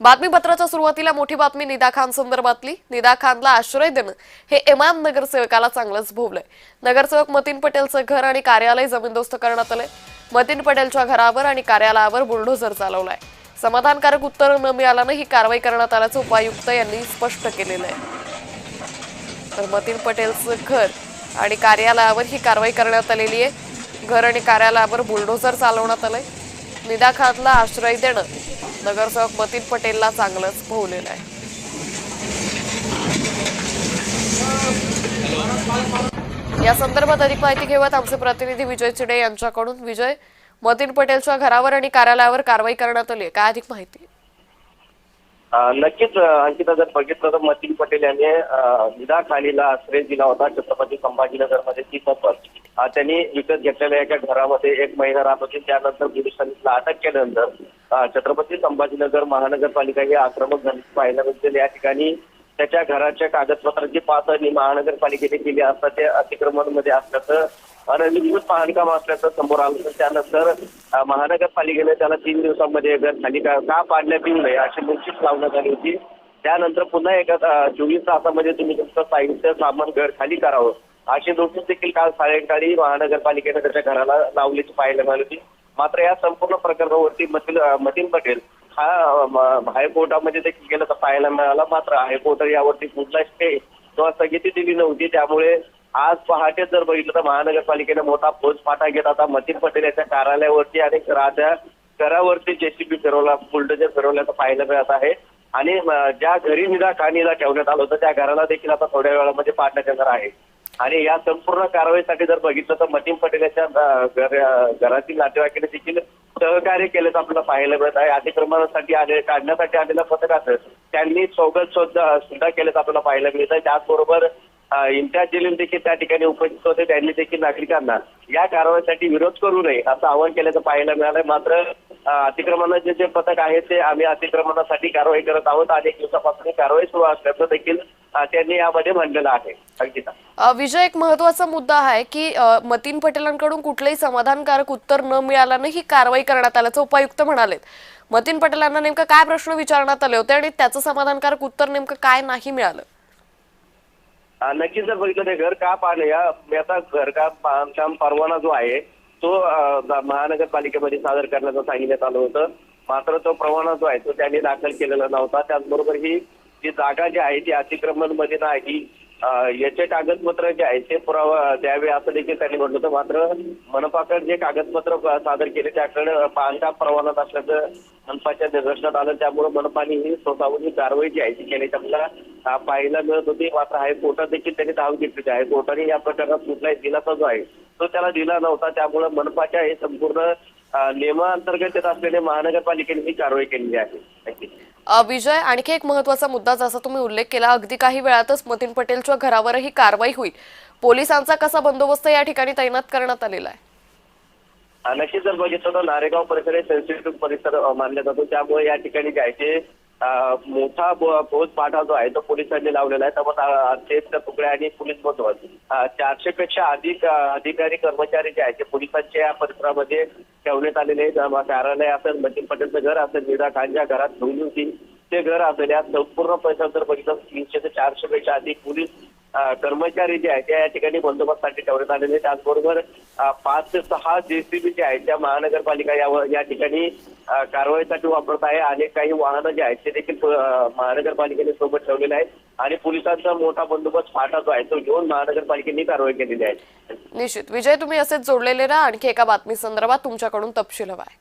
बातमीपत्राच्या सुरुवातीला मोठी बातमी निदा खान संदर्भातली। निदा खानला आश्रय देणं हे इमाम नगरसेवकाला चांगलंच भोवलंय। नगरसेवक मतीन पटेलचं घर आणि कार्यालय जमीनदोस्त करण्यात आलंय। मतीन पटेलच्या घरावर आणि कार्यालयावर बुलडोझर चालवलाय। समाधानकारक उत्तर न मिळाल्यानं ही कारवाई करण्यात आल्याचं उपायुक्त यांनी स्पष्ट केलेलं आहे। तर मतीन पटेलचं घर आणि कार्यालयावर ही कारवाई करण्यात आलेली आहे। घर आणि कार्यालयावर बुलडोझर चालवण्यात आलंय। निदा खानला आश्रय देणं नगरसेवक मतीन पटेलला चांगलंच भोवलेलं आहे। या संदर्भात अधिक माहिती घेऊयात आमचे प्रतिनिधी विजय चिडे यांच्याकडून। विजय, मतीन पटेलच्या घरावर आणि कार्यालयावर कारवाई करण्यात आली, काय अधिक माहिती? नक्कीच अंकिता, जर बघितलं तर मतीन पटेल यांनी निदा खानीला आश्रय दिला होता छत्रपती संभाजीनगरमध्ये। ती पद्धत त्यांनी विकत घेतलेल्या एका घरामध्ये एक महिना राहत होती। त्यानंतर पोलिसांनी तिला अटक केल्यानंतर छत्रपती संभाजीनगर महानगरपालिका ही आक्रमक झाली पाहायला मिळते। या ठिकाणी त्याच्या घराच्या कागदपत्रांची पाहणी महानगरपालिकेने केली असता ते अतिक्रमणमध्ये असल्याचं अनधिकृत बांधकाम असल्याचं समोर आलं। त्यानंतर महानगरपालिकेने त्याला 3 दिवसांमध्ये घर खाली का पाडण्यात येऊ नये अशी नोटीस लावण्यात आली होती। त्यानंतर पुन्हा एका 24 तासामध्ये तुम्ही तुमचं साहित्य सामान घर खाली करावं अशी नोटीस देखील काल सायंकाळी महानगरपालिकेने त्याच्या घराला लावल्याची पाहायला मिळाली होती। मात्र या संपूर्ण प्रकरणावरती मतीन पटेल हा हायकोर्टामध्ये देखील गेल्याचं पाहायला मिळाला। मात्र हायकोर्टाने यावरती कुठलाच स्टे किंवा स्थगिती दिली नव्हती। त्यामुळे आज पहाटे जर बघितलं तर महानगरपालिकेने मोठा फौजफाटा घेत आता मतीन पटेल याच्या कार्यालयावरती आणि राहत्या घरावरती जेसीबी फिरवला, बुलडोजर फिरवल्याचं पाहायला मिळत आहे। आणि ज्या घरी निदा खानीला ठेवण्यात आलं होतं त्या घराला देखील आता थोड्या वेळामध्ये पाडण्यात येणार आहे। आणि या संपूर्ण कारवाईसाठी जर बघितलं तर मतीन पटेल याच्या घरातील नातेवाईकांनी देखील सहकार्य केल्याचं आपल्याला पाहायला मिळत आहे। अतिक्रमणासाठी काढण्यासाठी आलेल्या पथकाचं त्यांनी स्वागत सुद्धा केल्याचं आपल्याला पाहायला मिळत आहे। त्याचबरोबर इम्तियाज जलील देखील त्या ठिकाणी उपस्थित होते। त्यांनी देखील नागरिकांना या कारवाईसाठी विरोध करू नये असं आवाहन केल्याचं पाहायला मिळालंय। मात्र अतिक्रमणाचे जे पथक आहे ते आम्ही अतिक्रमणासाठी कारवाई करत आहोत, अनेक दिवसापासून कारवाई सुरू असल्याचं देखील त्यांनी यामध्ये म्हणलेलं आहे। अंकिता, विजय, एक महत्वाचा मुद्दा आहे की मतीन पटेलांकडून कुठलंही समाधानकारक उत्तर न मिळाल्यानं ही कारवाई करण्यात आल्याचं उपायुक्त म्हणालेत। मतीन पटेलांना नेमकं काय प्रश्न विचारण्यात आले होते आणि त्याचं समाधानकारक उत्तर नेमकं काय नाही मिळालं? नक्कीच जर बघितलं ते घर का पाडलं याचा घरकाम परवाना जो आहे तो महानगरपालिकेमध्ये सादर करण्याचं सांगण्यात आलं होतं। मात्र तो परवाना जो आहे तो त्यांनी दाखल केलेला नव्हता। त्याचबरोबर ही जी जागा जी आहे ती अतिक्रमण मध्ये नाही, याचे कागदपत्र जे आहे ते पुरावा द्यावे असं देखील त्यांनी म्हटलं होतं। मात्र मनपाकडे जे कागदपत्र सादर केले त्याकडे बांधकाम परवाना नसल्याचं मनपाच्या निदर्शनात आलं। त्यामुळे मनपाने ही स्वतःहून ही कारवाई जी आहे ती केल्याची आपल्याला पाहायला मिळत होती। मात्र हायकोर्टात देखील त्यांनी धाव घेतली आहे। हायकोर्टाने या प्रकरणात कुठलाही दिलासा जो आहे तो त्याला दिला नव्हता। त्यामुळे मनपाच्या हे संपूर्ण नियमांतर्गत येत असलेल्या महानगरपालिकेने ही कारवाई केलेली आहे। विजय, आणखी एक महत्वाचा मुद्दा जसा तुम्ही उल्लेख केला, अगदी काही वेळातच मतीन पटेलच्या घरावरही कारवाई होईल। पोलिसांचा कसा बंदोबस्त या ठिकाणी तैनात करण्यात आलेला आहे? नक्कीच जर बघितलं तर नारेगाव परिसर हे सेन्सिटिव्ह परिसर मानला जातो। त्यामुळे या ठिकाणी जे आहे ते मोठा फौजफाटा जो आहे तो पोलिसांनी लावलेला आहे। त्यामुळे तुकड्या आणि पोलीस बंदोबस्त 400 पेक्षा अधिक अधिकारी कर्मचारी जे आहेत ते पोलिसांच्या या परिसरामध्ये ठेवण्यात आलेले आहेत। कार्यालय असेल, मतीन पटेलचं घर असेल, निदा खानच्या घरात ठेवली होती ते घर असेल, या संपूर्ण परिसरात जर बघितलं 300 ते 400 पेक्षा अधिक पोलीस कर्मचारी जे आहेत त्या या ठिकाणी बंदोबस्तासाठी ठेवण्यात आलेले। त्याचबरोबर 5 ते 6 जेसीबी जे आहेत त्या महानगरपालिका या ठिकाणी कारवाईसाठी वापरत आहे। आणि काही वाहनं जे आहेत ते देखील महानगरपालिकेने सोबत ठेवलेले आहेत आणि पोलिसांचा मोठा बंदोबस्त फाटा जो आहे तो घेऊन महानगरपालिकेने कारवाई केलेली आहे। निश्चित विजय, तुम्ही असेच जोडलेले राहा। आणखी एका बातमी संदर्भात तुमच्याकडून तपशील हवाय।